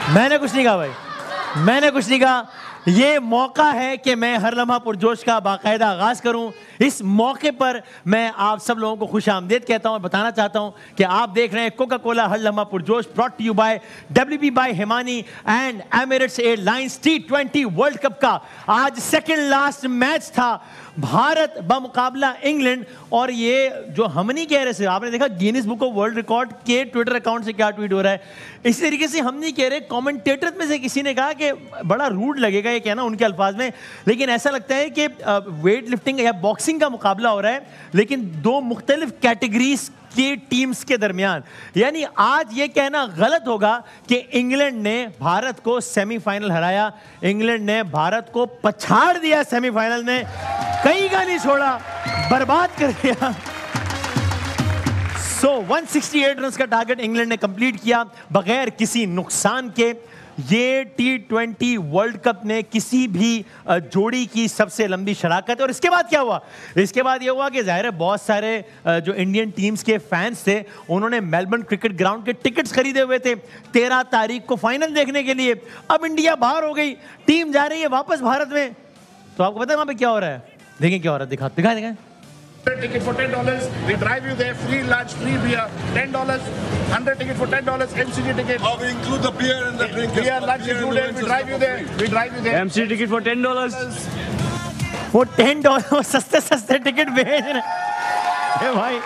मैंने कुछ नहीं कहा भाई, मैंने कुछ नहीं कहा। ये मौका है कि मैं हर लम्हा पुरजोश का बाकायदा आगाज करूं। इस मौके पर मैं आप सब लोगों को खुश आमदीद कहता हूं और बताना चाहता हूं कि आप देख रहे हैं कोका कोला हर लम्हा पुरजोश, brought to you by WB by Himani and Emirates Airlines. T20 world cup का आज सेकंड लास्ट मैच था, भारत बमुकाबला इंग्लैंड। और ये जो हम नहीं कह रहे थे, आपने देखा Guinness book of world record के ट्विटर अकाउंट से क्या ट्वीट हो रहा है। इसी तरीके से हम नहीं कह रहे, कमेंटेटर में से किसी ने कहा कि बड़ा रूड लगेगा ये कहना उनके अल्फाज में, लेकिन ऐसा लगता है कि वेट लिफ्टिंग या बॉक्सिंग का मुकाबला हो रहा है, लेकिन दो मुख्तलिफ कैटेगरीज की टीम्स के दरमियान। यानी आज ये कहना गलत होगा कि इंग्लैंड ने भारत को सेमीफाइनल हराया। इंग्लैंड ने भारत को पछाड़ दिया सेमीफाइनल में, कहीं का नहीं छोड़ा, बर्बाद कर दिया। 168 रन का टारगेट इंग्लैंड ने कंप्लीट किया बगैर किसी नुकसान के। ये T20 वर्ल्ड कप ने किसी भी जोड़ी की सबसे लंबी शराकत। और इसके बाद क्या हुआ? इसके बाद ये हुआ कि जाहिर है बहुत सारे जो इंडियन टीम्स के फैंस थे उन्होंने मेलबर्न क्रिकेट ग्राउंड के टिकट्स खरीदे हुए थे 13 तारीख को फाइनल देखने के लिए। अब इंडिया बाहर हो गई, टीम जा रही है वापस भारत में, तो आपको पता है वहां पे क्या हो रहा है? देखें क्या हो रहा है, दिखाएं। Ticket for $10. We drive you there. Free lunch, free beer. $10. 100 ticket for $10. MCG ticket. Oh, we include the beer and the drink. Beer, lunch included. We drive you there. We drive you there. MCG ticket for $10. वो $10 सस्ते ticket भेज रहे भाई।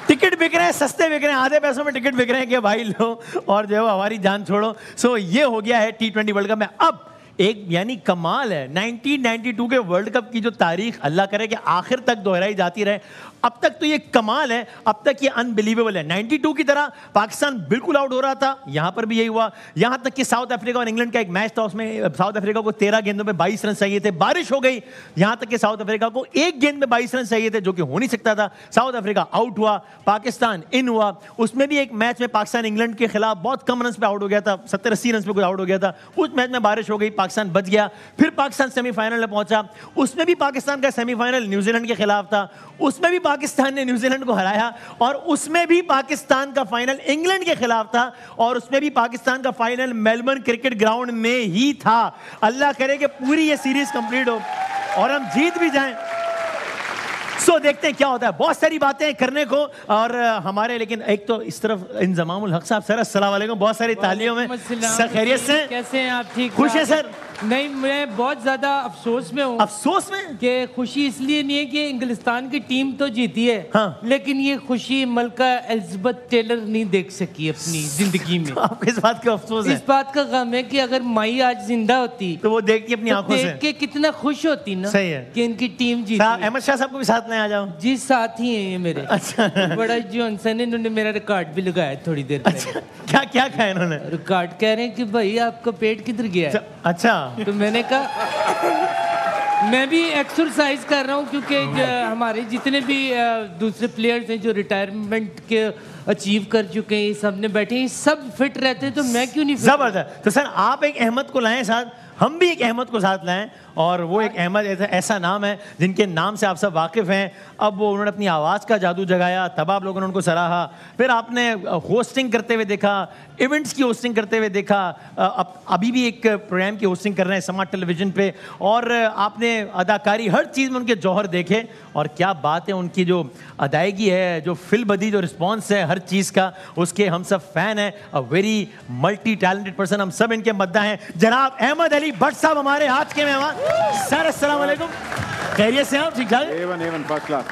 Ticket बिक रहे हैं, सस्ते बिक रहे हैं, आधे पैसों में टिकट बिक रहे हैं कि भाई लो और जो है हमारी जान छोड़ो। सो ये हो गया है T20 वर्ल्ड कप में। अब एक यानी कमाल है, 1992 के वर्ल्ड कप की जो तारीख अल्लाह करे कि आखिर तक दोहराई जाती रहे। अब तक तो ये कमाल है, अब तक ये अनबिलीवेबल है। 92 की तरह पाकिस्तान बिल्कुल आउट हो रहा था, यहां पर भी यही हुआ। यहां तक कि साउथ अफ्रीका और इंग्लैंड का एक मैच था, उसमें साउथ अफ्रीका को 13 गेंदों में 22 रन चाहिए थे, बारिश हो गई। यहां तक कि साउथ अफ्रीका को एक गेंद में 22 रन चाहिए थे, जो कि हो नहीं सकता था। साउथ अफ्रीका आउट हुआ, पाकिस्तान इन हुआ। उसमें भी एक मैच में पाकिस्तान इंग्लैंड के खिलाफ बहुत कम रन पे आउट हो गया था, 70-80 रन पे कोई आउट हो गया था। उस मैच में बारिश हो गई, पाकिस्तान बच गया। फिर पाकिस्तान सेमीफाइनल में पहुंचा, उसमें भी पाकिस्तान का सेमीफाइनल न्यूजीलैंड के खिलाफ था, उसमें भी पाकिस्तान ने न्यूजीलैंड को हराया। और उसमें भी पाकिस्तान का फाइनल इंग्लैंड के खिलाफ था, और उसमें भी पाकिस्तान का फाइनल मेलबर्न क्रिकेट ग्राउंड में ही था। अल्लाह करे कि पूरी ये सीरीज कंप्लीट हो और हम जीत भी जाएं। सो देखते हैं क्या होता है। बहुत सारी बातें करने को और हमारे, लेकिन एक तो इस तरफ इंजमामुल हक साहब, सर अस्सलाम वालेकुम, बहुत सारी तालियों में। सर खैरियत से? कैसे हैं आप? ठीक, खुश है सर? नहीं, मैं बहुत ज्यादा अफसोस में हूँ। अफसोस में? कि खुशी इसलिए नहीं है कि इंग्लिस्तान की टीम तो जीती है, हाँ। लेकिन ये खुशी मलका एलिजाबेथ टेलर नहीं देख सकी अपनी जिंदगी में। तो आपको इस बात का अफसोस है? इस बात का गम है कि अगर माई आज जिंदा होती तो वो देखती अपनी आंखों से, देख के कितना खुश होती ना। सही है कि इनकी टीम जीती। अहमद शाह साहब को भी साथ में आ जाओ जी, साथ ही हैं ये मेरे। अच्छा। बड़ा जॉनसन, इन्होंने मेरा रिकॉर्ड भी लगाया थोड़ी देर पहले। क्या क्या खाया इन्होंने? रिकॉर्ड कह रहे हैं कि भाई आपका पेट किधर गया है? अच्छा। तो मैंने कहा मैं भी एक्सरसाइज कर रहा हूँ, क्योंकि हमारे जितने भी दूसरे प्लेयर्स हैं जो रिटायरमेंट के अचीव कर चुके हैं, सब ने बैठे हैं, सब फिट रहते हैं, तो मैं क्यों नहीं? जबरदस्त। तो सर आप एक अहमद को लाएं साथ, हम भी एक अहमद को साथ लाएं, और वो एक अहमद ऐसा नाम है जिनके नाम से आप सब वाकिफ़ हैं। अब वो उन्होंने अपनी आवाज़ का जादू जगाया, तब आप लोगों ने उनको सराहा, फिर आपने होस्टिंग करते हुए देखा, इवेंट्स की होस्टिंग करते हुए देखा, अभी भी एक प्रोग्राम की होस्टिंग कर रहे हैं समाज टेलीविज़न पे, और आपने अदाकारी हर चीज़ में उनके जौहर देखे। और क्या बात है, उनकी जो अदायगी है, जो फिलबदी जो रिस्पॉन्स है हर चीज़ का, उसके हम सब फ़ैन हैं। A very multi talented person, हम सब इनके मद्दा हैं। जनाब अहमद अली भट्ट साहब हमारे आज के मेहमान। सर अस्सलाम वालेकुम, खैरियत से आप? ठीक ठाक? A1 first class.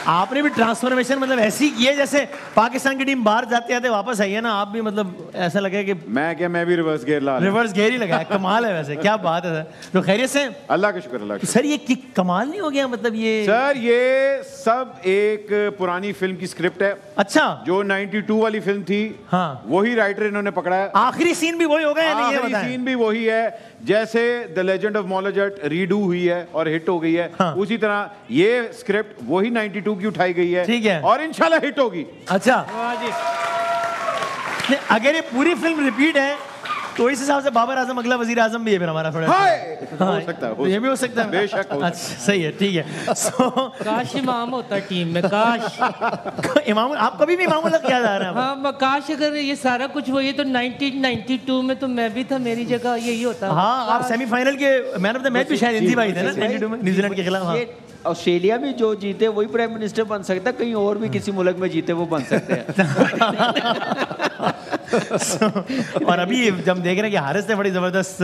आपने भी ट्रांसफॉर्मेशन मतलब ऐसी की है जैसे पाकिस्तान की टीम बाहर जाते आते वापस आई है ना, आप भी मतलब ऐसा लगे कि मैं भी रिवर्स गियर ला रिवर्स गियर ही लगाया। कमाल है वैसे, क्या बात है सर। तो खैरियत से? अल्लाह का शुक्र, अल्लाह का। सर ये कमाल नहीं हो गया मतलब ये? सर ये सब एक पुरानी फिल्म की स्क्रिप्ट है। अच्छा। जो 92 वाली फिल्म थी, हाँ, वही राइटर इन्होंने पकड़ा है। आखिरी सीन भी वही होगा या नहीं? आखिरी सीन भी वही है, जैसे द लेजेंड ऑफ मौलाजट रीडू हुई है और हिट हो गई है, हाँ, उसी तरह ये स्क्रिप्ट वही 92 की उठाई गई है, ठीक है, और इंशाल्लाह हिट होगी। अच्छा, अगर ये पूरी फिल्म रिपीट है तो इस हिसाब से बाबर आजम अगला वजीर आजम भी है फिर हमारा थोड़ा। हो सकता है, तो ये भी हो सकता है, बेशक हो सकता है। अच्छा सही है, ठीक है। सो काश इमाम होता टीम में, काश। इमाम, आप कभी भी इमाम तक क्या जा रहे हैं? हाँ, काश अगर ये सारा कुछ वही तो 1992 में तो मैं भी था, मेरी जगह यही होता। हाँ, आप सेमीफाइनल के मैन ऑफ द मैच भी शायद इंजी भाई थे ना 92 में न्यूजीलैंड के खिलाफ। हाँ। ये ऑस्ट्रेलिया में जो जीते वही प्राइम मिनिस्टर बन सकता है, कहीं और भी किसी मुल्क में जीते वो बन सकते हैं। और अभी जब देख रहे हैं कि हारिस ने बड़ी जबरदस्त,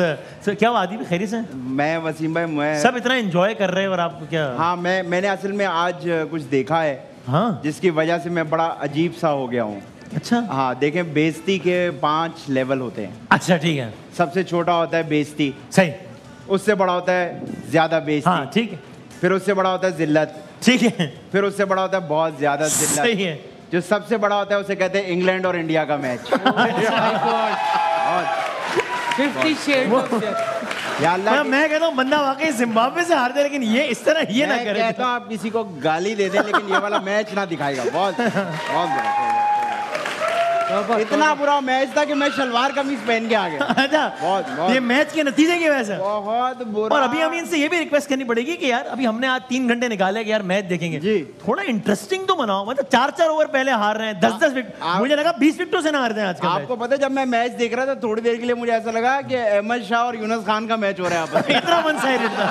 क्या वो आदि भी खैरियत से? मैं वसीम भाई, मैं सब इतना एंजॉय कर रहे हैं और आपको क्या? हाँ, मैंने असल में आज कुछ देखा है, हाँ, जिसकी वजह से मैं बड़ा अजीब सा हो गया हूँ। अच्छा, हाँ, देखें, बेइज्जती के 5 लेवल होते हैं। अच्छा ठीक है, सबसे छोटा होता है बेइज्जती, सही, उससे बड़ा होता है ज्यादा हाँ बेइज्जती, ठीक है, फिर उससे बड़ा होता है जिल्लत, ठीक है, फिर उससे बड़ा होता है बहुत ज्यादा जिल्लत, सही है, जो सबसे बड़ा होता है उसे कहते हैं इंग्लैंड और इंडिया का मैच। 50 शेड्स या अल्लाह की- मैं कहता हूँ बंदा वाकई जिम्बाब्वे से हार दे, लेकिन ये इस तरह ये ना मैं करे। कहता हूँ आप किसी को गाली दे दें, लेकिन ये वाला मैच ना दिखाएगा। बहुत बहुत बुरा, इतना बुरा मैच था कि मैं शलवार कमीज पहन के आ गया। अच्छा, बहुत ये मैच के नतीजे की वजह से। बहुत बुरा। और अभी हमें इनसे ये भी रिक्वेस्ट करनी पड़ेगी कि यार अभी हमने आज 3 घंटे निकाले कि यार मैच देखेंगे जी, थोड़ा इंटरेस्टिंग तो बनाओ। मतलब 4-4 ओवर पहले हार रहे हैं, 10-10 विकेट, मुझे लगा 20 विकेटों से ना हारते हैं आज का आपको पता है, जब मैं मैच देख रहा था थोड़ी देर के लिए मुझे ऐसा लगा कि अहमद शाह और यूनुस खान का मैच हो रहा है आपस में। इतना वन साइडेड था।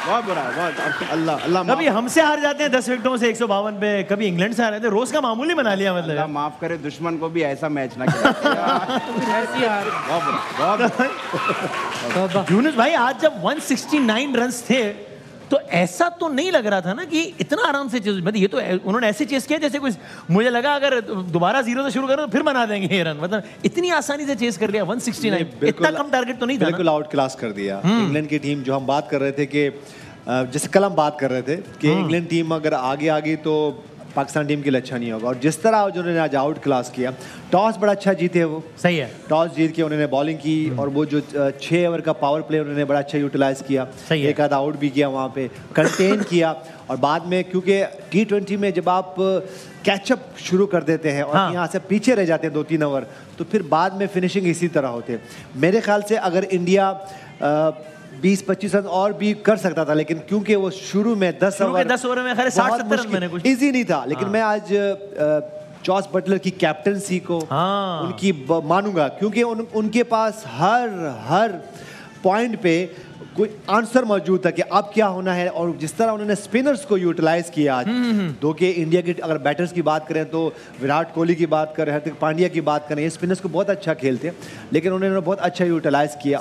बहुत बुरा है, बहुत। अल्लाह अल्लाह कभी हमसे हार जाते हैं 10 विकेटों से 152 पे, कभी इंग्लैंड से हार रहे थे, रोज का मामूली बना लिया। अल्लाह मतलब माफ करे, दुश्मन को भी ऐसा मैच ना खेले। ऐसी यार। बहुत बुरा, बहुत। यूनुस भाई आज जब 169 रन्स थे तो ऐसा तो नहीं लग रहा था ना कि इतना आराम से चेस, मतलब ये तो उन्होंने ऐसे चेस किया जैसे कुछ, मुझे लगा अगर दोबारा 0 से शुरू करो तो फिर बना देंगे ये रन। मतलब इतनी आसानी से चेस कर लिया 169, इतना कम टारगेट तो नहीं था। बिल्कुल आउट क्लास कर दिया इंग्लैंड की टीम। जो हम बात कर रहे थे कि जैसे कल हम बात कर रहे थे कि इंग्लैंड टीम अगर आगे आ गई तो पाकिस्तान टीम के लिए अच्छा नहीं होगा, और जिस तरह उन्होंने आज आउट क्लास किया, टॉस बड़ा अच्छा जीते वो, सही है, टॉस जीत के उन्होंने बॉलिंग की, और वो जो 6 ओवर का पावर प्ले उन्होंने बड़ा अच्छा यूटिलाइज किया, एक आधा आउट भी किया वहाँ पे, कंटेन किया। और बाद में क्योंकि T20 में जब आप कैचअप शुरू कर देते हैं और यहाँ से पीछे रह जाते हैं 2-3 ओवर, तो फिर बाद में फिनिशिंग इसी तरह होते हैं। मेरे ख्याल से अगर इंडिया 20-25 रन और भी कर सकता था, लेकिन क्योंकि वो शुरू में 10 ओवर में खैर 60-70 रन मैंने कुछ इजी नहीं था। लेकिन मैं आज जॉस बटलर की कैप्टनसी को उनकी मानूंगा, क्योंकि उनके पास हर पॉइंट पे कोई आंसर मौजूद था कि अब क्या होना है। और जिस तरह उन्होंने स्पिनर्स को यूटिलाइज किया आज, दो के इंडिया के अगर बैटर्स की बात करें तो विराट कोहली की बात करें, हार्दिक पांड्या की बात करें, ये स्पिनर्स को बहुत अच्छा खेलते हैं, लेकिन उन्होंने बहुत अच्छा यूटिलाइज किया।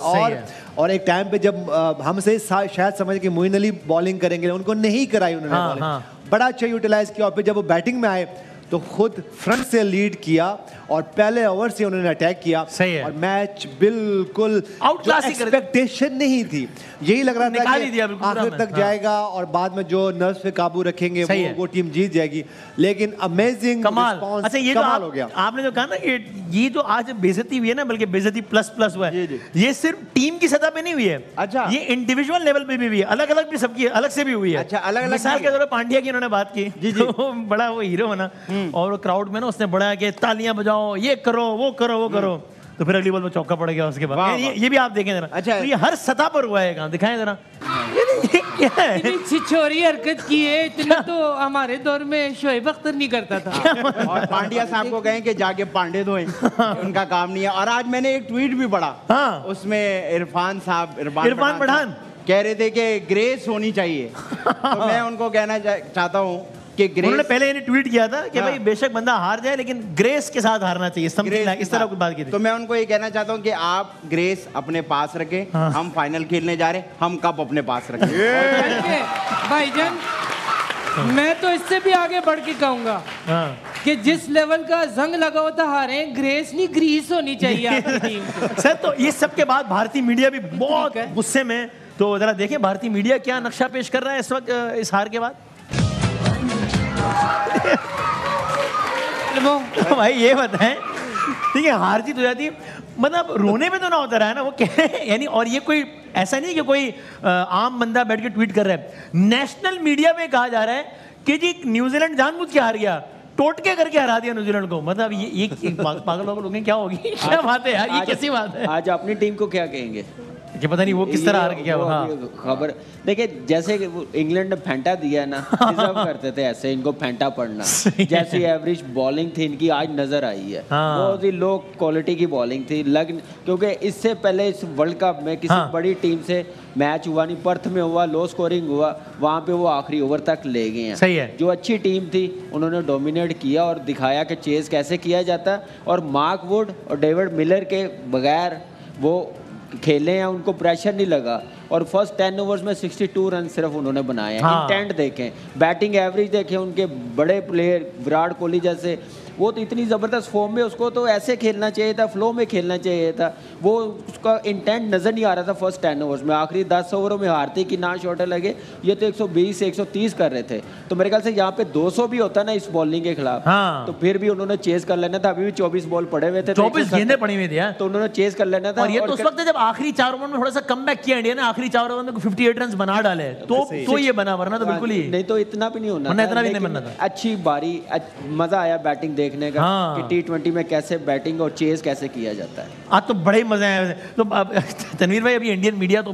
और एक टाइम पे जब हमसे शायद समझ के मोइन अली बॉलिंग करेंगे, उनको नहीं कराई उन्होंने बॉलिंग, बड़ा अच्छा यूटिलाइज किया। और फिर जब वो बैटिंग में आए तो खुद फ्रंट से लीड किया और पहले ओवर से उन्होंने अटैक किया, और मैच बिल्कुल आउट क्लास एक्सपेक्टेशन नहीं थी, यही लग रहा था कि आखिर तक जाएगा और बाद में जो नर्व्स पे काबू रखेंगे वो टीम जीत जाएगी। लेकिन अमेजिंग कमाल। अच्छा, ये कमाल हो गया। आपने जो कहा ना कि ये जो आज बेइज्जती हुई है ना, बल्कि बेइज्जती प्लस हुआ है, ये सिर्फ टीम की सतह पे नहीं हुई है। अच्छा, ये इंडिविजुअल लेवल पे भी हुई है, अलग अलग भी सबकी अलग से भी हुई है। अच्छा, अलग-अलग मिसाल के तौर पर पांड्या की उन्होंने बात की, तो बड़ा वो हीरो बना, और क्राउड में ना उसने बड़ा कि तालियां बजाओ, ये करो वो करो, तो फिर अगली बॉल में चौका पड़ गया उसके बाद। ये भी आप देखें जरा। अच्छा, तो ये हर सतह पर हुआ है, काम दिखाएं जरा। ये क्या है? इतनी छिछोरी हरकत की है, इतना तो हमारे दौर में शोएब अख्तर नहीं करता था। और पांड्या साहब को कहें कि जाके पांडे धोएं, उनका काम नहीं है। और आज मैंने एक ट्वीट भी पढ़ा, उसमें इरफान पठान कह रहे थे कि ग्रेस होनी चाहिए। तो मैं उनको कहना चाहता हूँ कि ग्रेस, उन्होंने पहले ये ट्वीट किया था कि भाई बेशक बंदा हार जाए लेकिन ग्रेस के साथ हारना चाहिए, इस तरह की बात की थी। तो मैं उनको ये कहना चाहता हूँ कि आप ग्रेस अपने पास रखें। हम फाइनल खेलने जा रहे हैं, हम कप अपने पास रखें। भाईजान, मैं तो इससे भी आगे बढ़ के कहूंगा कि जिस लेवल का जंग लगा होता हारे, ग्रेस नहीं ग्रीस होनी चाहिए आपकी टीम। सर, तो ये सब के बाद भारतीय मीडिया भी बहुत गुस्से में, तो जरा देखें भारतीय मीडिया क्या नक्शा पेश कर रहा है इस वक्त इस हार के बाद। भाई ये बताएं, ठीक है, हार जीत हो जाती है, मतलब रोने पे तो ना होता रहा है ना, वो कह यानी। और ये कोई ऐसा नहीं कि कोई आम बंदा बैठ के ट्वीट कर रहा है, नेशनल मीडिया में कहा जा रहा है कि जी न्यूजीलैंड जानबूझ के हार गया, टोटके करके हरा दिया न्यूजीलैंड को। मतलब ये पागल लोग हैं, क्या होगी? क्या बात है यार, ये कैसी बात है? आज अपनी टीम को क्या कहेंगे कि पता नहीं वो किस तरह हार के क्या हुआ। खबर देखिए, जैसे इंग्लैंड ने फेंटा दिया ना, डिजर्व करते थे ऐसे इनको फेंटा पड़ना। जैसी एवरेज बॉलिंग थी इनकी आज नजर आई है, बहुत ही लो क्वालिटी की बॉलिंग थी। क्योंकि इससे पहले इस वर्ल्ड कप में किसी बड़ी टीम से मैच हुआ नहीं, पर्थ में हुआ, लो स्कोरिंग हुआ, वहाँ पे वो आखिरी ओवर तक ले गए हैं। सही है। जो अच्छी टीम थी उन्होंने डोमिनेट किया और दिखाया कि चेज कैसे किया जाता है। और मार्क वुड और डेविड मिलर के बगैर वो खेले हैं, उनको प्रेशर नहीं लगा। और फर्स्ट 10 ओवर्स में 62 रन सिर्फ उन्होंने बनाए हैं। इंटेंट देखें, बैटिंग एवरेज देखें, उनके बड़े प्लेयर विराट कोहली जैसे, वो तो इतनी ज़बरदस्त फॉर्म में, उसको तो ऐसे खेलना चाहिए था, फ्लो में खेलना चाहिए था। वो उसका इंटेंट नज़र नहीं आ रहा था फर्स्ट 10 ओवर्स में। आखिरी 10 ओवरों में हारती कि ना शॉटें लगे, ये तो 120 130 कर रहे थे। तो मेरे ख्याल से यहाँ पे 200 भी होता ना इस बॉलिंग के खिलाफ, तो फिर भी उन्होंने चेज कर लेना था। अभी भी 24 बॉल पड़े हुए थे, 24 गेंदें पड़ी हुई थी, तो उन्होंने चेज कर लेना था। और ये तो उस वक्त जब आखिरी 4 ओवर में थोड़ा सा कम बैक किया इंडिया ने, आखिरी 4 ओवर में 58 रन बना डाले, तो ये बना, वरना तो बिल्कुल ही नहीं। तो इतना भी नहीं होना था, इतना भी नहीं बनना था। अच्छी बारी, मजा आया बैटिंग देखने का कि T20 में कैसे बैटिंग और चेज कैसे किया जाता है। आज तो बड़े मजे आए। तो तनवीर भाई, अभी इंडियन मीडिया तो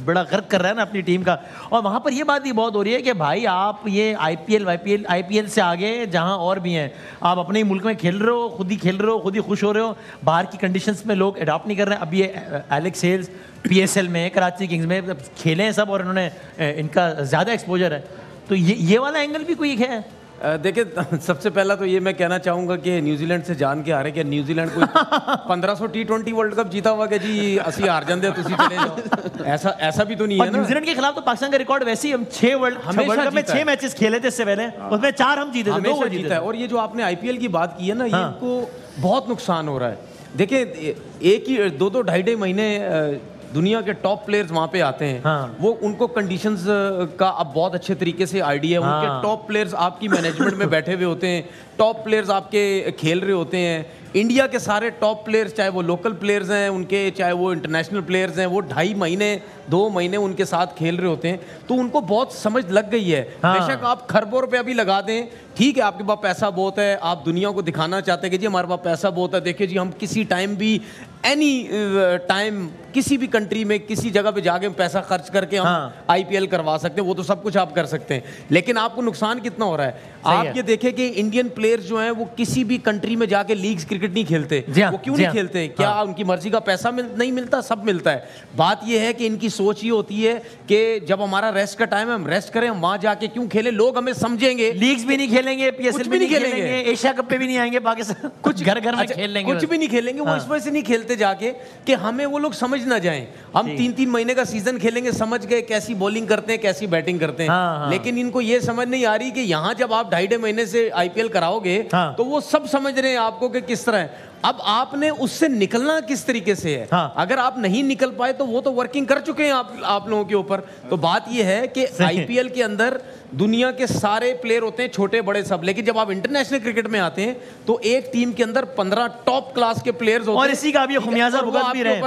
बड़ा गर्व कर रहा है ना अपनी टीम का, और वहाँ पर ये बात भी बहुत हो रही है कि भाई आप ये IPL से आगे जहाँ और भी हैं, आप अपने ही मुल्क में खेल रहे हो, खुद ही खेल रहे हो, खुद ही खुश हो रहे हो। बाहर की कंडीशंस में लोग अडॉप्ट नहीं कर रहे हैं। अब ये एलेक्स हेल्स PSL में, कराची किंग्स में खेले हैं सब, और इन्होंने इनका ज़्यादा एक्सपोजर है। तो ये वाला एंगल भी कोई है? देखिए, सबसे पहला तो ये मैं कहना चाहूँगा कि न्यूजीलैंड से जान के आ रहे कि न्यूजीलैंड कोई 1500 T20 वर्ल्ड कप जीता हुआ कि जी असी हार जाते तुसी चले जाओ, ऐसा भी तो नहीं है ना। न्यूजीलैंड के खिलाफ तो पाकिस्तान का रिकॉर्ड वैसे ही, हम 6 वर्ल्ड कप में 6 मैचेस खेले थे इससे पहले, उसमें 4 हम जीते थे, 2 वो जीता है। और ये जो आपने IPL की बात की है ना, ये इनको बहुत नुकसान हो रहा है। देखिए, एक ही 2-2 ढाई महीने दुनिया के टॉप प्लेयर्स वहाँ पे आते हैं, वो उनको कंडीशंस का अब बहुत अच्छे तरीके से आइडिया है। उनके टॉप प्लेयर्स आपकी मैनेजमेंट में बैठे हुए होते हैं, टॉप प्लेयर्स आपके खेल रहे होते हैं। इंडिया के सारे टॉप प्लेयर्स, चाहे वो लोकल प्लेयर्स हैं उनके, चाहे वो इंटरनेशनल प्लेयर्स हैं, वो 2.5 महीने 2 महीने उनके साथ खेल रहे होते हैं, तो उनको बहुत समझ लग गई है। बेशक आप खरबों रुपया भी लगा दें, ठीक है, आपके पास पैसा बहुत है, आप दुनिया को दिखाना चाहते हैं कि जी हमारे पास पैसा बहुत है, देखिए जी हम किसी टाइम भी, एनी टाइम, किसी भी कंट्री में किसी जगह पे जाके पैसा खर्च करके हम IPL करवा सकते हैं, वो तो सब कुछ आप कर सकते हैं। लेकिन आपको नुकसान कितना हो रहा है? आप ये देखें कि इंडियन प्लेयर्स जो हैं वो किसी भी कंट्री में जाके लीग्स क्रिकेट नहीं खेलते। वो क्यों नहीं खेलते? क्या उनकी मर्जी का पैसा नहीं मिलता? सब मिलता है। बात ये है कि इनकी सोच ये होती है कि जब हमारा रेस्ट का टाइम है हम रेस्ट करें, हम वहां जाके क्यों खेले, लोग हमें समझेंगे। लीग्स भी नहीं खेलेंगे, PSL भी नहीं खेलेंगे, एशिया कप पे भी नहीं आएंगे, पाकिस्तान कुछ घर में खेल लेंगे, कुछ भी नहीं खेलेंगे। वो इस वजह से नहीं खेलते जाके कि हमें वो लोग समझ ना जाएं। हम 3-3 महीने का सीजन खेलेंगे, समझ गए कैसी बॉलिंग करते हैं, कैसी बैटिंग करते हैं। लेकिन इनको ये समझ नहीं आ रही कि यहाँ जब आप 2.5 महीने से IPL कराओगे तो वो सब समझ रहे हैं आपको कि किस तरह है। अब आपने उससे निकलना किस तरीके से है। अगर आप नहीं निकल पाए तो वो तो वर्किंग कर चुके हैं आप लोगों के ऊपर। तो बात ये है कि IPL के अंदर दुनिया के सारे प्लेयर होते हैं, छोटे बड़े सब, लेकिन जब आप इंटरनेशनल क्रिकेट में आते हैं तो एक टीम के अंदर 15 टॉप क्लास के प्लेयर्स होते हैं, और इसी का भी खुमियाजा भुगत भी रहे,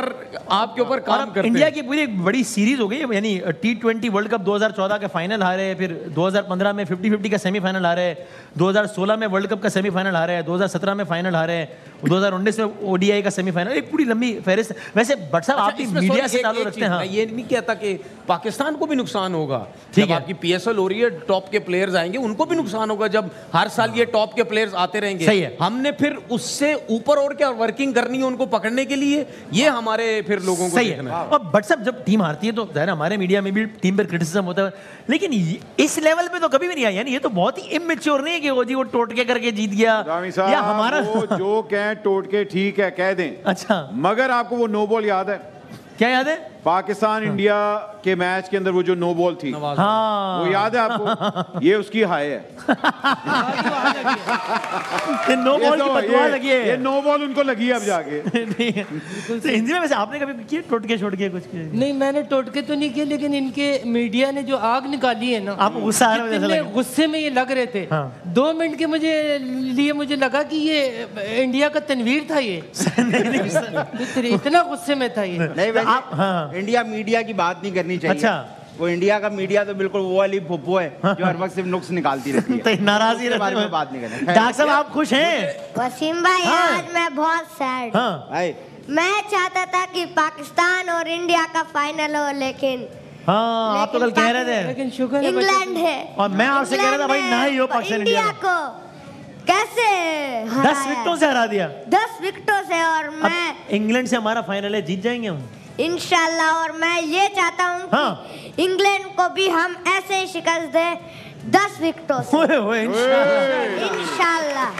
आपके ऊपर काम करते हैं। इंडिया की पूरी एक बड़ी सीरीज हो गई, यानी T20 वर्ल्ड कप 2014 का फाइनल हारे, फिर 2015 में 50-50 का सेमीफाइनल हारे, 2016 में वर्ल्ड कप का सेमीफाइनल हारे, 2017 में फाइनल हारे, 2019 में ODI का सेमीफाइनल, एक पूरी लंबी फहरिस्त। वैसे भट्ट साहब, आप मीडिया से ताल्लुक रखते हैं। ये नहीं कहता कि पाकिस्तान को भी नुकसान होगा जब आपकी PSL हो रही है, टॉप के प्लेयर्स आएंगे, उनको भी नुकसान होगा जब हर साल ये टॉप के प्लेयर्स आते रहेंगे। सही है। हमने फिर उससे ऊपर और क्या वर्किंग करनी है उनको पकड़ने के लिए, ये हमारे फिर लोगों को देखना है। और भट्ट साहब, जब टीम हारती है तो ज़ाहिर हमारे मीडिया में भी टीम पर क्रिटिसिज्म होता है, लेकिन इस लेवल पे तो कभी भी नहीं आया। यानी ये तो बहुत ही इमेच्योर नहीं है कि वो जी वो टोटके करके जीत गया, या हमारा जो कहें टोटके ठीक है कह दें। अच्छा, मगर आपको वो नो बॉल याद है? क्या याद है? पाकिस्तान इंडिया के मैच के अंदर वो जो नो बॉल थी, वो याद है आपको? ये उसकी हाय है। ये नो बॉल की बदवा लगी है, ये नो बॉल उनको लगी है अब जाके। तो हिंदी में वैसे आपने कभी किए टोटके छोटके कुछ किए? नहीं, मैंने टोटके तो नहीं किए, लेकिन इनके मीडिया ने जो आग निकाली है ना, आपको गुस्सा आ रहा है? गुस्से में ये लग रहे थे। 2 मिनट के मुझे लगा कि ये इंडिया का तनवीर था। ये इतना गुस्से में था ये। नहीं, वैसे इंडिया मीडिया की बात नहीं करनी चाहिए। अच्छा, वो इंडिया का मीडिया तो बिल्कुल वो वाली फुप्पो है जो हर वक्त सिर्फ नुक्स निकालती रहती है। तो नाराजी बारे में बात नहीं करें। डॉक्टर साहब आप खुश हैं? वसीम भाई आज मैं बहुत सैड। भाई मैं चाहता था कि पाकिस्तान और इंडिया का फाइनल हो, लेकिन आप तो कल कह रहे थे लेकिन शुक्र इंग्लैंड है और मैं आपसे कह रहा था भाई ना ही हो पाकिस्तान इंडिया को कैसे 10 विकेटों से हरा दिया। 10 विकेटों से। और मैं इंग्लैंड से हमारा फाइनल है, जीत जाएंगे हम इंशाल्लाह। और मैं ये चाहता हूँ कि इंग्लैंड को भी हम ऐसे ही शिकस्त दें 10 विकेटों से इंशाल्लाह।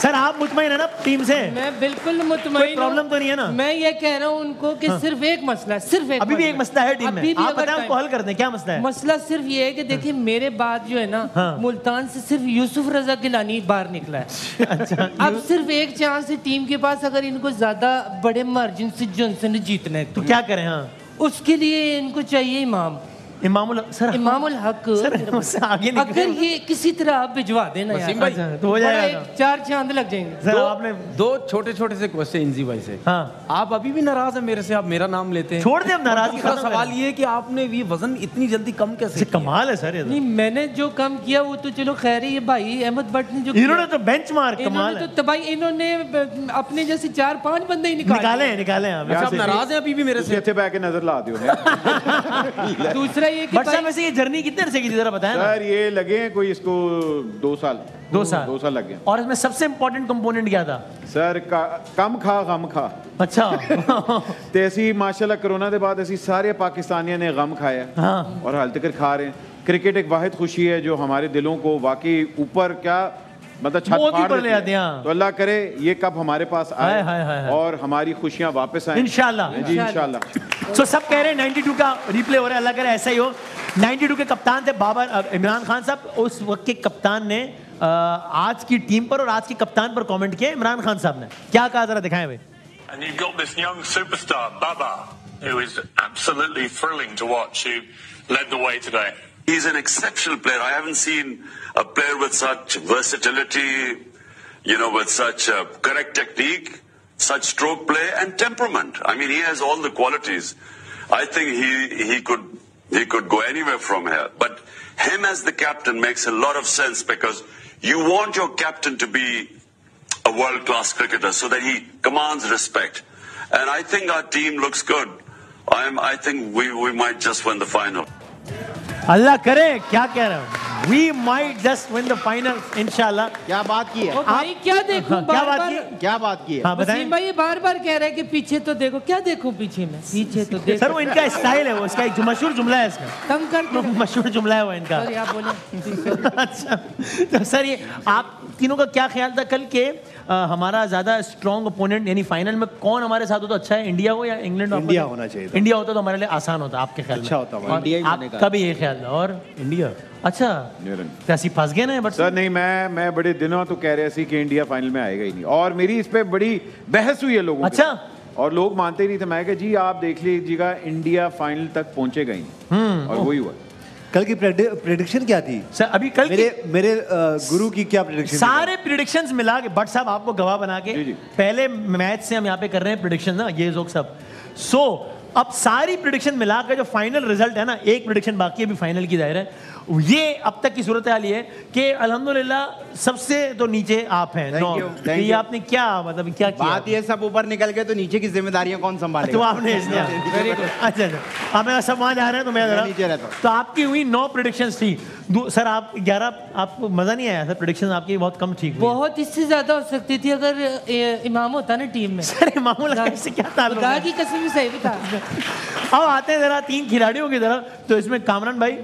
सर आप मुतमईन है ना टीम से? मैं बिल्कुल मुतमईन। कोई प्रॉब्लम तो नहीं है ना? मैं ये कह रहा हूँ उनको कि सिर्फ एक मसला है, सिर्फ एक। अभी भी एक मसला है टीम में, आप बताएं उसको हल कर दें। क्या मसला है? मसला सिर्फ ये है कि देखिए मेरे बाद जो है ना मुल्तान से सिर्फ यूसुफ रजा गिलानी बाहर निकला है। अच्छा, अब सिर्फ एक चांस है टीम के पास, अगर इनको ज्यादा बड़े मार्जिन से जॉनसन जीतना है तो क्या करें? हाँ उसके लिए इनको चाहिए इमामुल हक। सर आगे अगर ये किसी तरह आप भिजवा देना यार तो हो जाएगा। 4 चांद लग जाएंगे। सर आपने 2 छोटे-छोटे से क्वेश्चन इंजी भाई से। हाँ आप अभी भी नाराज हैं मेरे से, आप मेरा नाम लेते हैं। छोड़ दे अब नाराजगी। दूसरा सवाल ये है कि आपने ये वजन इतनी जल्दी कम कैसे? कमाल है सर ये। नहीं मैंने जो कम किया वो तो चलो खैर है, ये भाई अहमद भट्ट ने जो इन्होंने तो बेंचमार्क कमाल है। तो भाई इन्होंने अपने जैसे 4-5 बंदे ही निकाले आप नाराज हैं अभी भी मेरे से? अच्छे बैक नजर ला दियो। दूसरा ये कि जर्नी कितने अरसे की थी जरा बताएं ना। सर ये लगे हैं कोई इसको 2 साल 2 साल लग गए। और इसमें सबसे इंपॉर्टेंट कंपोनेंट क्या था? सर कम खा गम खा। अच्छा ते असी माशाल्लाह कोरोना के बाद असी सारे पाकिस्तानियों ने गम खाया और हाल तक खा रहे हैं। क्रिकेट एक वाहिद खुशी है जो हमारे दिलों को वाकई ऊपर क्या मतलब छत फाड़ ले आते हैं। तो अल्लाह करे ये कब हमारे पास आए और हमारी खुशियां वापस आए इंशाल्लाह। जी इंशाल्लाह। सो सब कह रहे हैं 92 का रिप्ले हो रहा है, अल्लाह करे ऐसा ही हो। 92 के कप्तान थे इमरान खान साहब। उस वक्त के कप्तान ने आज की टीम पर और आज के कप्तान पर कमेंट किया। इमरान खान साहब ने क्या कहा जरा दिखाएं भाई। And you've got this young superstar Baba who is absolutely thrilling to watch, who led the way today. He's an exceptional player. I haven't seen a player with such versatility, with such correct technique, such stroke play and temperament. I mean, he has all the qualities. I think he could go anywhere from here. But him as the captain makes a lot of sense because you want your captain to be a world-class cricketer so that he commands respect. And I think our team looks good. I think we might just win the final. अल्लाह करे। क्या कह रहे हो? We might just win the final इंशाल्लाह। क्या बात की है? भाई क्या देखूं? क्या बात की है? हाँ बताएं। भाई बार-बार कह रहे हैं कि पीछे तो देखो। क्या देखूं पीछे में? पीछे तो देखो। सर वो इनका स्टाइल है, वो इसका एक मशहूर जुमला है इसका। तंग कर मशहूर जुमला है वो इनका। सर आप बोले। अच्छा तो सर ये आप तीनों का क्या ख्याल था कल के हमारा ज्यादा स्ट्रॉन्ग ओपोनेंट यानी फाइनल में कौन हमारे साथ हो तो अच्छा है, इंडिया हो या इंग्लैंड? इंडिया होना चाहिए। इंडिया होता तो हमारे लिए आसान होता आपके ख्याल में? अच्छा होता आपका भी ये ख्याल था? और इंडिया अच्छा कैसी फंस गए ना। बट सर नहीं मैं बड़े दिनों तो कह रहे सी कि इंडिया फाइनल में आएगा ही नहीं और मेरी इस पे बड़ी बहस हुई है लोगों अच्छा और लोग मानते ही नहीं थे। मैं कहा जी आप देख लीजिएगा इंडिया फाइनल तक पहुंचेगा ही नहीं और वही हुआ। कल की प्रेडिक्शन क्या थी सर? अभी कल मेरे गुरु की क्या प्रेडिक्शन? सारे प्रेडिक्शंस मिला के बट साहब आपको गवाह बना के पहले मैच से हम यहाँ पे कर रहे हैं प्रेडिक्शन ना ये लोग सब। सो अब सारी प्रेडिक्शन मिला के जो फाइनल रिजल्ट है ना, एक प्रेडिक्शन बाकी है अभी फाइनल की जाहिर है। ये अब तक की सूरत हाल ये है कि अल्हम्दुलिल्लाह सबसे तो नीचे आप हैं। ये आपने क्या मतलब क्या किया? बात ये सब ऊपर निकल गए तो नीचे की जिम्मेदारियां कौन संभालेगा? तो आपने अच्छा आप मेरा सब वहां जा रहे हैं तो मैं नीचे रहता हूं। तो आपकी हुई 9 प्रेडिक्शंस थी सर। आप 11 आपको मजा नहीं आया सर? प्रेडिक्शन आपकी बहुत कम ठीक हुई। बहुत इससे ज्यादा हो सकती थी अगर इमाम होता ना टीम में। सर इमाम से क्या ताल्लुक है? की कसम सही बता। अब आते हैं जरा 3 खिलाड़ियों की तरफ। तो इसमें कामरान भाई।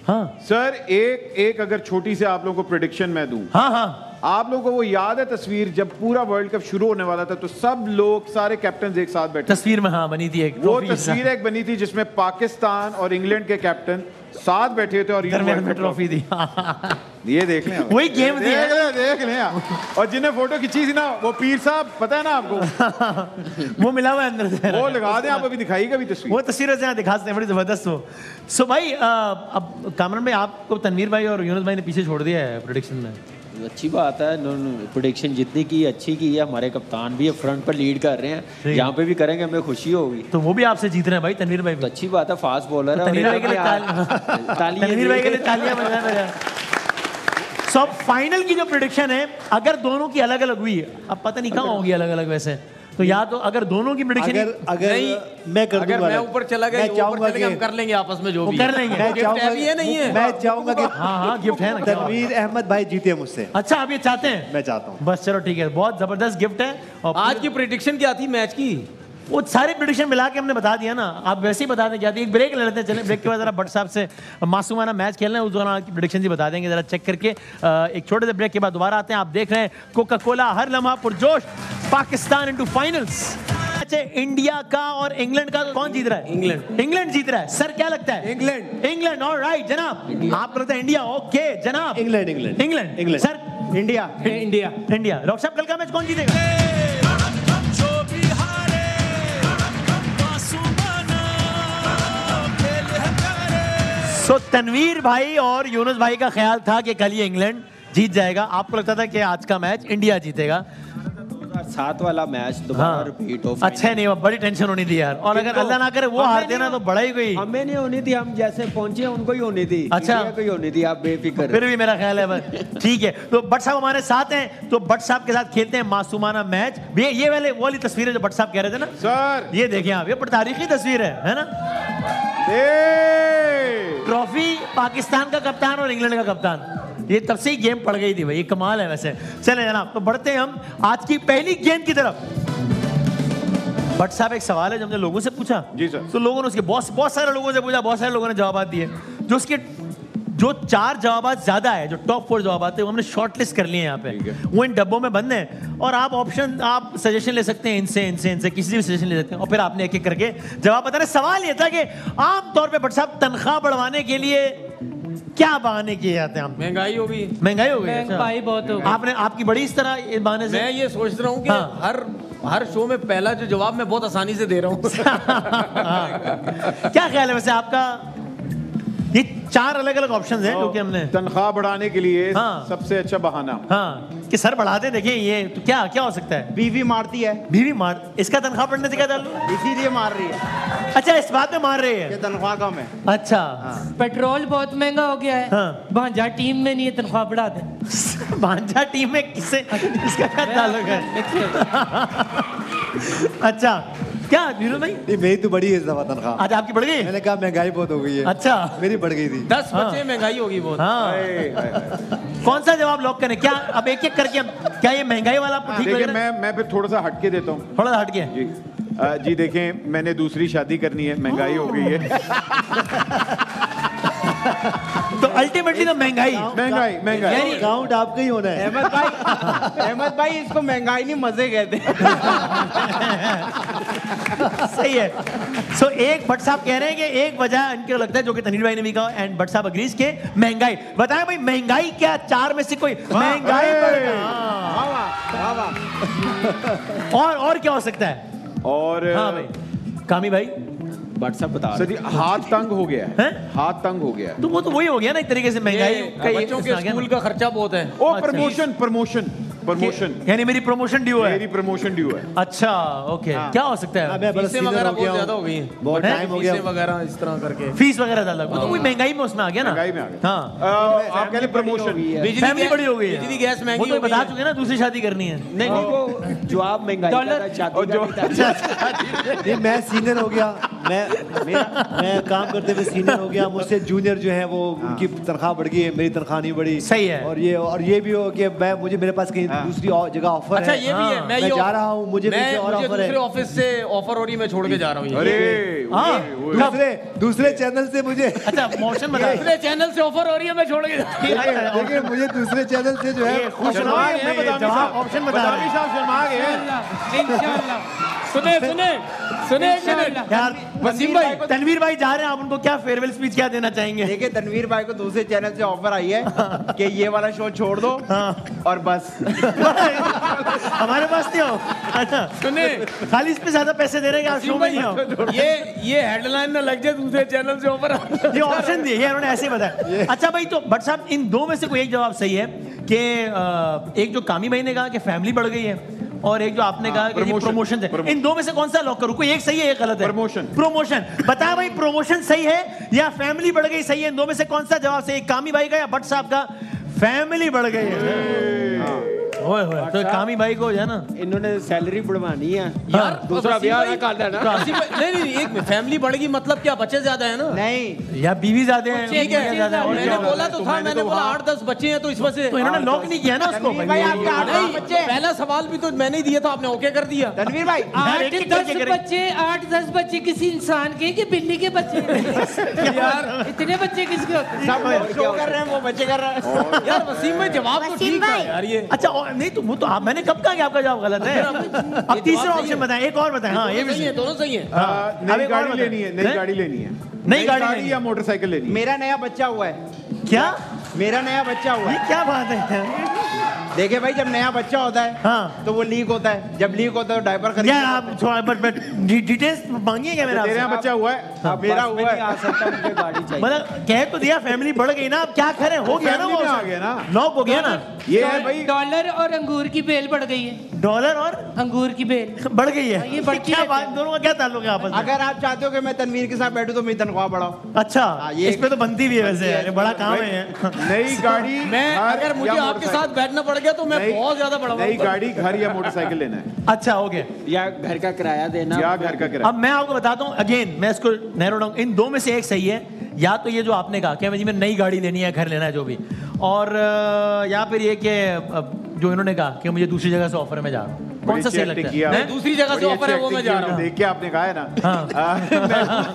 हाँ सर एक अगर छोटी से आप लोगों को प्रेडिक्शन मैं दूं। हाँ आप लोगों को वो याद है तस्वीर जब पूरा वर्ल्ड कप शुरू होने वाला था तो सब लोग सारे कैप्टन एक साथ बैठे तस्वीर में? हाँ बनी थी एक वो तस्वीर एक बनी थी जिसमें पाकिस्तान और इंग्लैंड के कैप्टन साथ बैठे थे और में ट्रॉफी दी। ये देख लें वही गेम देख लें और जिन्हें फोटो खींची थी ना वो पीर साहब पता है ना आपको वो मिला हुआ अंदर से वो लगा दें आप अभी दिखाइएगा भी तस्वीर। वो तस्वीरें से दिखा सकते हैं बड़ी जबरदस्त हो। सो भाई अब कामरान भाई आपको तनवीर भाई और यूनुस भाई ने पीछे छोड़ दिया है प्रेडिक्शन में। अच्छी बात है, प्रेडिक्शन जितनी की अच्छी की है, हमारे कप्तान भी फ्रंट पर लीड कर रहे हैं, यहाँ पे भी करेंगे हमें खुशी होगी। तो वो भी आपसे जीत रहे हैं भाई, तनवीर भाई। तो अच्छी बात है, फास्ट बॉलर है। तनवीर भाई के लिए तालियां बजाएं। सो फाइनल की जो प्रेडिक्शन है, अगर दोनों की अलग अलग हुई, अब पता नहीं कहाँ होगी अलग अलग वैसे, तो या तो अगर दोनों की प्रेडिक्शन अगर मैं ऊपर चला गया, हम कर लेंगे आपस में जो भी कर लेंगे। मैं चाहूंगा कि हाँ गिफ्ट है ना, तनवीर अहमद भाई जीते मुझसे। अच्छा आप ये चाहते हैं? मैं चाहता हूँ। बस चलो ठीक है, बहुत जबरदस्त गिफ्ट है। और आज की प्रेडिक्शन क्या थी मैच की? वो सारे प्रेडिक्शन मिला के हमने बता दिया ना, आप वैसे ही बता दें क्या थी। एक ब्रेक ले लेते हैं, चलें ब्रेक के बाद जरा भट्ट साहब से मासूमाना मैच खेलना है, उस दौरान आपकी प्रेडिक्शन जी बता देंगे, जरा चेक करके। एक छोटे से ब्रेक के बाद दोबारा आते हैं। आप देख रहे हैं कोका कोला, हर लम्हा पुरजोश, पाकिस्तान इनटू फाइनल्स। अच्छा, इंडिया का और इंग्लैंड का कौन जीत रहा है? इंग्लैंड जीत रहा है। सर क्या लगता है? इंग्लैंड। ऑलराइट जनाब, आप लगता है इंडिया। ओके जनाब, इंग्लैंड। Sir India. डॉक्टर साहब कल का मैच कौन जीतेगा? तो तनवीर भाई और यूनुस भाई का ख्याल था कि कल ये इंग्लैंड जीत जाएगा, आपको लगता था कि आज का मैच इंडिया जीतेगा। 2007 वाला मैच दोबारा रिपीट हो। अच्छा नहीं, बड़ी टेंशन होनी थी यार, और अगर अल्लाह ना करे वो हारते ना तो बड़ा ही कोई। हमें नहीं होनी थी, हम जैसे पहुंचे उनको ही होनी थी। अच्छा कोई होनी थी, आप बेफिक्र। फिर भी मेरा ख्याल है बस ठीक है। तो भट्ट साहब हमारे साथ हैं, तो भट्ट साहब के साथ खेलते हैं मासूमाना मैच। ये वाली तस्वीर है जो भट्ट साहब कह रहे थे ना सर, ये देखें आप, ये बड़ी तारीखी तस्वीर है ना। ट्रॉफी पाकिस्तान का कप्तान और इंग्लैंड का कप्तान, ये तब से ही गेम पड़ गई थी भाई, ये कमाल है वैसे। चले जनाब, तो बढ़ते हैं हम आज की पहली गेंद की तरफ। भट्ट साहब एक सवाल है जो हमने लोगों से पूछा जी सर, तो लोगों ने उसके बहुत सारे लोगों से पूछा, बहुत सारे लोगों ने जवाब दिए। जो उसके जो 4 जवाब ज्यादा है, जो टॉप 4 जवाब आते हैं, वो हमने शॉर्ट लिस्ट कर लिए हैं यहाँ पे, वो इन डब्बों में बंद हैं। और आप सजेशन ले सकते हैं, इनसे किसी भी सजेशन ले सकते हैं, और फिर आपने एक एक करके जवाब बताना। सवाल ये था कि आमतौर पे भट्ट साहब तनख्वाह बढ़वाने के लिए क्या बहाने किए जाते हैं? महंगाई हो गई। महंगाई बहुत हो गई। आपकी बड़ी इस तरह इस बहाने से मैं ये सोच रहा हूँ कि हर शो में पहला जो जवाब मैं बहुत आसानी से दे रहा हूँ। क्या ख्याल है वैसे आपका? ये 4 अलग अलग ऑप्शन हैं जो कि हमने तनख्वाह बढ़ाने के लिए सबसे अच्छा बहाना कि सर बढ़ाते देखिए, ये तो क्या हो सकता है? बीवी मारती है। इसका तनख्वाह बढ़ने से क्या ताल्लुक? इसीलिए मार रही है। अच्छा, इस बात में मार रही है, तनख्वाह कम है। अच्छा पेट्रोल बहुत महंगा हो गया है। भांजा टीम में नहीं है, तनख्वाह बढ़ा दे। भांजा टीम में किससे, इसका क्या ताल्लुक है? अच्छा क्या वीरू भाई? मेरी तो बड़ी है इस दफा तनख्वाह। आज आपकी बढ़ गई? मैंने कहा महंगाई बहुत हो गई है। अच्छा, मेरी बढ़ गई थी। 10 बच्चे महंगाई होगी बहुत। कौन सा जवाब लॉक करें? क्या अब एक एक करके क्या ये महंगाई वाला ठीक लग रहा है? मैं फिर थोड़ा सा हटके देता हूँ। थोड़ा सा हटके जी देखें, मैंने दूसरी शादी करनी है, महंगाई हो गई है। तो अल्टीमेटली तो महंगाई यानी काउंट आपका ही होना है। अहमद भाई इसको महंगाई नहीं मजे कहते। सही है। सो एक भट्ट साहब कह रहे हैं कि एक वजह इनको लगता है, जो कि तनवीर भाई ने भी कहा एंड भट्ट साहब अग्रीज के, महंगाई। बताएं भाई, महंगाई क्या 4 में से कोई महंगाई? और क्या हो सकता है? और हाँ भाई, कामी भाई भट्ट साहब बता सर जी, हाथ तंग हो गया है। हाथ तंग हो गया है। तो वो तो वही हो गया ना एक तरीके से, महंगाई। बच्चों के स्कूल का खर्चा बहुत है। ओ प्रमोशन यानी मेरी प्रमोशन ड्यू है। मेरी प्रमोशन ड्यू है। अच्छा ओके, क्या हो सकता है? फीसें वगैरह बहुत ज्यादा हो गई हैं, बहुत टाइम हो गया वगैरह इस तरह करके, फीस वगैरह ज्यादा, तो वही महंगाई में उसमें आ गया ना। महंगाई में आ गया। हाँ, आप कह रहे प्रमोशन, फैमिली बड़ी हो गई है, बिजली गैस महंगी, वो तो बता चुके ना, दूसरी शादी करनी है। नहीं वो जवाब महंगाई का। मैं सीनियर हो गया, मैं काम करते हुए सीनियर हो गया, मुझसे जूनियर जो है वो उनकी तनख्वाह बढ़ गई है, मेरी तनख्वाह नहीं बढ़ी। सही है। और ये भी हो कि मुझे मेरे पास कहीं दूसरी जगह ऑफर है। अच्छा ये भी है, मैं जा रहा हूँ, मुझे दूसरे ऑफिस से ऑफर हो रही है, मैं छोड़ के जा रहा हूँ। अरे दूसरे चैनल से मुझे, अच्छा मोशन बता, दूसरे चैनल से ऑफर हो रही है, मैं छोड़ के देखिए मुझे दूसरे चैनल से जो है ऑप्शन बता सुने यार। वसीम भाई, तनवीर भाई जा रहे हैं, आप उनको क्या फेयरवेल स्पीच क्या देना चाहेंगे? देखिए तनवीर भाई को दूसरे चैनल से ऑफर आई है कि ये वाला शो छोड़ दो और बस हमारे पास नहीं हो। अच्छा सुने, खाली इस पे ज्यादा पैसे दे रहे हैं कि आप शो में नहीं हो। ये हेडलाइन ना लग जाए दूसरे चैनल से ऊपर। ये ऑप्शन दिए, उन्होंने ऐसे ही बताया। अच्छा भाई, तो भट्ट साहब इन दो में से कोई एक जवाब सही है कि एक जो कामी भाई ने कहा कि फैमिली बढ़ गई है, और एक जो आपने कहा कि प्रमोशन है। इन दो में से कौन सा लॉक करूं? कोई एक सही है, एक गलत है। प्रमोशन बताया भाई, प्रमोशन सही है या फैमिली बढ़ गई सही है? इन दो में से कौन सा जवाब सही? कामी भाई का या भट्ट साहब का? फैमिली बढ़ गई है। ओए होए, तो कामी भाई को है ना, इन्होंने सैलरी बढ़वानी है यार, दूसरा ब्याह ना कर देना। नहीं, एक फैमिली बढ़ेगी मतलब क्या, बच्चे ज्यादा है ना? नहीं या बीवी ज्यादा है। मैंने बोला तो था, मैंने बोला 8-10 बच्चे हैं, तो इसमें से तो इन्होंने लॉक नहीं किया ना उसको। पहला सवाल भी तो मैंने ही दिया था, आपने ओके कर दिया। तनवीर भाई 8-10 बच्चे किसी इंसान के कि बिल्ली के बच्चे? यार इतने बच्चे किसके होते हैं? सब लोग शो कर रहे हैं, वो बच्चे कर रहे हैं। यार वसीम में जवाब तो ठीक है यार ये। अच्छा नहीं तो वो तो आप, मैंने कब कहा कि आपका जवाब गलत है? अब तीसरा ऑप्शन बताएं, एक और बताएं। हाँ ये भी सही है, दोनों सही है। नई गाड़ी लेनी है, नई गाड़ी लेनी है। नई गाड़ी या मोटरसाइकिल लेनी है? मेरा नया बच्चा हुआ है। क्या? मेरा नया बच्चा हुआ है। ये क्या बात है? देखिए भाई, जब नया बच्चा होता है हाँ, तो वो लीक होता है। जब लीक होता है तो डायपर खरीद। यार आप थोड़ा बट डिटेल्स मांगिए क्या मेरा? तेरे यहाँ बच्चा हुआ है, मेरा हुआ है। आ सकता मुझे गाड़ी चाहिए। मतलब कह तो दिया फैमिली बढ़ गई ना, अब क्या करें? हो गया ना, वो आ गया ना, लॉक हो गया ना। ये है भाई, डॉलर और अंगूर की बेल बढ़ गई है। डॉलर और अंगूर की बेल बढ़ गई है। ये बढ़ती क्या है। बात, दोनों का क्या ताल्लुक है आपस में? अगर आप चाहते हो कि मैं तनवीर के साथ बैठूं तो मेरी तनख्वाह बढ़ाओ। अच्छा, ये इस पे तो बनती भी है वैसे, ये बड़ा काम है। नई गाड़ी, मैं अगर मुझे आपके साथ बैठना पड़ गया तो मैं बहुत ज्यादा बड़ा। नई गाड़ी, घर या मोटरसाइकिल लेना है। अच्छा हो गया, या घर का किराया देना, या घर का किराया। अब मैं आपको बताता हूँ अगेन, मैं इसको नैरो डाउन, इन दो में से एक सही है। या तो ये जो आपने कहा कि मुझे नई गाड़ी लेनी है, घर लेना है, जो भी, और या फिर ये कि जो इन्होंने कहा कि मुझे दूसरी जगह से ऑफर में जा रहा हूँ। कौन सा सही लगता है? मैं दूसरी जगह से ऑफर है वो मैं जा रहा हूँ। देख के आपने कहा है ना,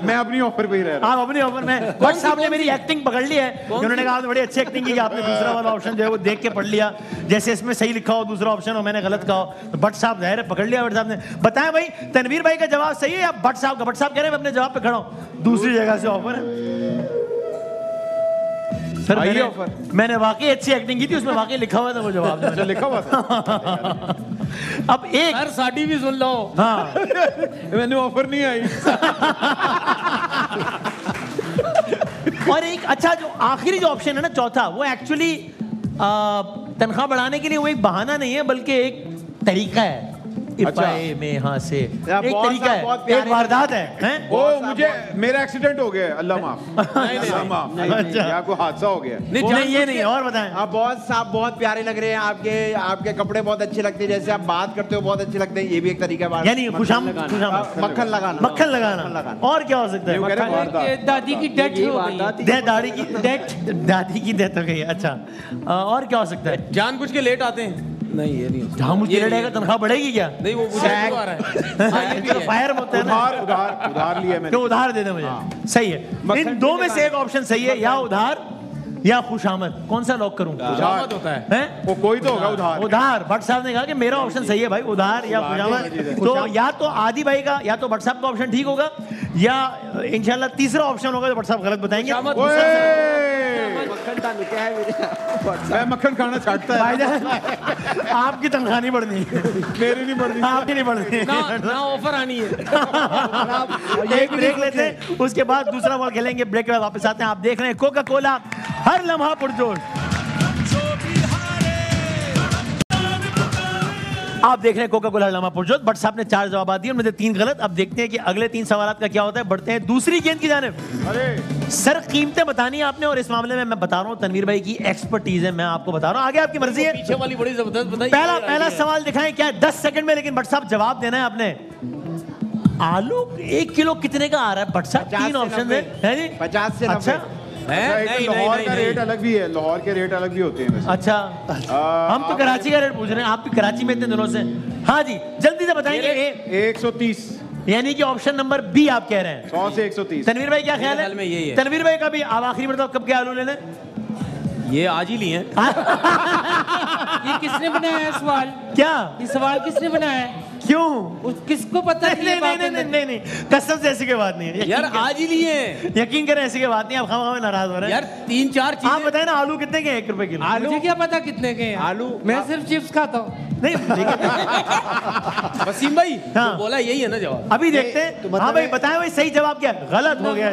मैं अपनी ऑफर पे ही रह रहा हूँ। आप अपनी ऑफर में, भट्ट साहब ने मेरी एक्टिंग पकड़ ली है। उन्होंने कहा बड़ी अच्छी एक्टिंग की कि आपने दूसरा वाला ऑप्शन जो है वो देख के पढ़ लिया, जैसे इसमें सही लिखा हो दूसरा ऑप्शन हो, मैंने गलत कहा हो, तो भट्ट साहब जाहिर है पकड़ लिया। भट्ट साहब ने बताया भाई, तनवीर भाई का जवाब सही है या भट्ट साहब का? भट्ट साहब कह रहे हैं मैं अपने जवाब पे खड़ा हूँ, दूसरी जगह से ऑफर है। सर मैंने वाकई अच्छी एक्टिंग की थी, उसमें वाकई लिखा हुआ था वो जवाब। अच्छा लिखा हुआ था। अब एक सर साड़ी भी सुन लो। हाँ मैंने ऑफर नहीं आई। और एक अच्छा जो आखिरी जो ऑप्शन है ना, चौथा, वो एक्चुअली तनख्वाह बढ़ाने के लिए वो एक बहाना नहीं है, बल्कि एक तरीका है। इपाए में यहाँ से एक तरीका है, एक वारदात है। ओ मुझे मेरा एक्सीडेंट हो गया, अल्लाह माफ, अल्लाह माफ, या कोई हादसा हो गया। नहीं ये नहीं, और बताएं। आप बहुत प्यारे लग रहे हैं, आपके कपड़े बहुत अच्छे लगते हैं, जैसे आप बात करते हो बहुत अच्छे लगते हैं, ये भी एक तरीका है। यानी मक्खन लगाना। और क्या हो सकता है? दादी की डेथ हो गई, दादी की डेथ हो गई। अच्छा, और क्या हो सकता है? जानबूझ के लेट आते हैं। नहीं ये नहीं, जानबूझ के लेट आएगा, तनख्वाह बढ़ेगी क्या? नहीं वो आ रहा है। फायर होता है ना, उधार लिया मैंने, तो उधार दे दे मुझे। सही है, इन दो में से एक ऑप्शन सही है, या उधार या खुशामद। कौन सा लॉक करूं? खुशामद होता है। वो कोई तो होगा उधार। उधार। भट्ट साहब ने कहा कि मेरा ऑप्शन सही है भाई, उधार या खुशामद। तो या तो आदि भाई का या तो भट्ट साहब का ऑप्शन ठीक होगा, या इंशाल्लाह तीसरा ऑप्शन होगा जो भट्ट साहब गलत बताएंगे। मैं मक्खन खाना चाहता है। भाईजान आपकी तनख्वाह नहीं बढ़नी, मेरी नहीं बढ़नी, आपकी नहीं बढ़नी ना ऑफर आनी है। एक ब्रेक लेते हैं, उसके बाद दूसरा बॉल खेलेंगे। ब्रेक के बाद वापस आते हैं। आप देख रहे हैं कोका कोला, हर लम्हा पुरजोर। आप देख रहे हैं कोका कोला हर लम्हा पुरजोर। भट्ट साहब ने 4 जवाब दिए, उनमें से 3 गलत। अब देखते हैं कि अगले 3 सवाल का क्या होता है। बढ़ते हैं दूसरी गेंद की जानिब। सर कीमतें बतानी है आपने, और इस मामले में मैं बता रहा हूँ तनवीर भाई की एक्सपर्टीज है, मैं आपको बता रहा हूँ, आगे आपकी मर्जी है। पीछे वाली बड़ी जबरदस्त बताइए। पहला सवाल दिखाएं, क्या 10 सेकंड में, लेकिन भट्ट साहब जवाब देना है आपने। आलू 1 किलो कितने का आ रहा है भट्ट साहब? 3 ऑप्शन है जी, 50 से 90। अच्छा लाहौर का रेट अलग भी है, लाहौर के रेट अलग भी होते हैं वैसे। अच्छा हम तो कराची का रेट पूछ रहे हैं, आप भी कराची में इतने दिनों से। हाँ जी जल्दी से बताएंगे। 130, यानी कि ऑप्शन नंबर बी आप कह रहे हैं। 100 से 130। तनवीर भाई क्या ख्याल है? तनवीर भाई का भी आप आखिरी मतलब कब के आलू लेने? ये आज ही लिए हैं। ये किसने बनाया है सवाल? क्या ये सवाल किसने बनाया है? क्यों? किसको पता? नहीं, कसम से ऐसी कोई बात नहीं है यार, आज ही लिए। यकीन करें ऐसी कोई बात नहीं, आप खामा नाराज हो रहे हैं यार। 3-4 चीजें आप बताए ना, आलू कितने के 1 रुपए किलो? आलू मुझे क्या पता कितने के हैं? आलू मैं सिर्फ चिप्स खाता हूँ। नहीं वसीम भाई, तो बोला यही है ना जवाब। अभी देखते हैं। हाँ भाई बताएं भाई, सही जवाब क्या? गलत हो गया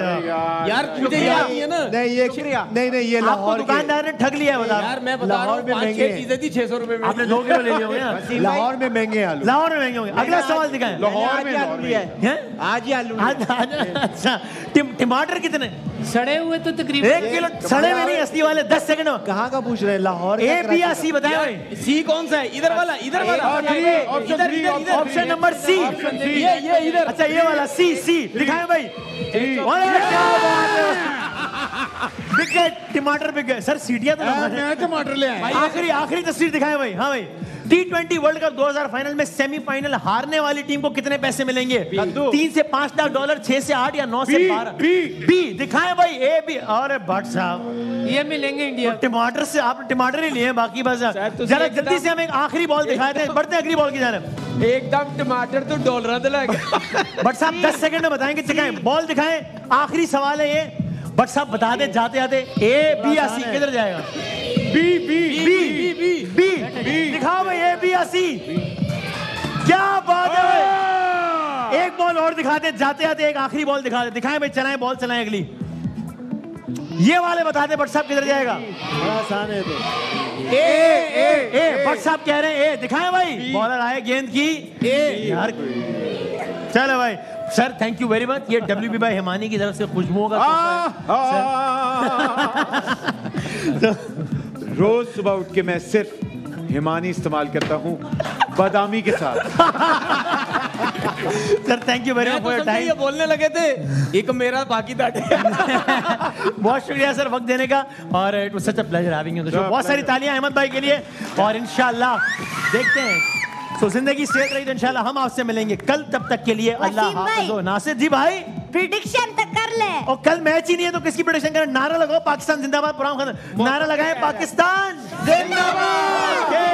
यार, मुझे याद नहीं है ना। नहीं ये शुक्रिया। नहीं ये लाहौर दुकानदार ने ठग लिया। बता यार, मैं बता रहा हूँ 5-6 चीजें थी 600 रुपए में। आपने 2 किलो ले लिए होंगे। लाहौर में महंगे आलू। लाहौर में महंगे होंगे। अगला सवाल दिखाएं। लाहौर में आलू लिया है आज ही आलू। अच्छा, टमाटर कितने? सड़े हुए तो तकरीबन 1 किलो। सड़े में नहीं, असली वाले 10 सेकंड में। कहाँ का पूछ रहे हैं? लाहौर ए बी या सी बताएं भाई। सी कौन सा है? इधर वाला, इधर वाला। Option number C. ये इधर। अच्छा ये वाला सी दिखाएं भाई। क्या बात है, बिक गए टमाटर, बिक गए सर। सीटियां तो मैं टमाटर ले आया। आखिरी तस्वीर दिखाएं भाई। हाँ भाई, T20 वर्ल्ड कप 2000 फाइनल में सेमीफाइनल हारने वाली टीम को कितने पैसे मिलेंगे? 3 से 5 लाख डॉलर, 6 से 8 या 9 से 12? बी दिखाएं भाई। A B. अरे भट्ट साहब, ये मिलेंगे इंडिया। टमाटर से आपने टमाटर ही लिए बाकी बस। जरा जल्दी से हम एक आखिरी बॉल दिखाए थे, बढ़ते हैं अगली बॉल की जानब। एकदम टमाटर तो डॉलर भट्ट साहब 10 सेकंड में बताएंगे। दिखाएं बॉल, दिखाएं। आखिरी सवाल है ये। भट्ट साहब बता दे जाते जाते, ए बी या सी किधर जाएगा? बी दिखाओ भाई। ए बी या सी? क्या बात है भाई। एक बॉल और दिखाते जाते जाते, एक आखिरी बॉल दिखा दे। दिखाएं भाई, चलाएं बॉल, चलाएं अगली। ये वाले बता दे भट्ट साहब किधर जाएगा? आसान है तो। ए भट्ट साहब कह रहे हैं ए। दिखाएं भाई, बॉलर आए गेंद की ए यार। चलो भाई sir, thank you very much. ये WB भाई हिमानी की तरफ से खुशबुओं का रोज सुबह उठ के मैं सिर्फ हिमानी इस्तेमाल करता हूँ बादामी के साथ। Sir thank you very much for your time. ये बोलने लगे थे एक मेरा बाकी था। बहुत शुक्रिया सर वक्त देने का, और it was such a pleasure having you on the show. बहुत सारी तालियां अहमद भाई के लिए, और इंशाल्लाह देखते हैं। तो जिंदगी स्ट्रेट रही तो इंशाल्लाह हम आपसे मिलेंगे कल। तब तक के लिए अल्लाह हाफ़िज़। नासिर जी भाई प्रिडिक्शन तक कर ले। और कल मैच ही नहीं है तो किसकी प्रिडिक्शन करें? नारा लगाओ पाकिस्तान जिंदाबाद। नारा लगाए पाकिस्तान जिंदाबाद।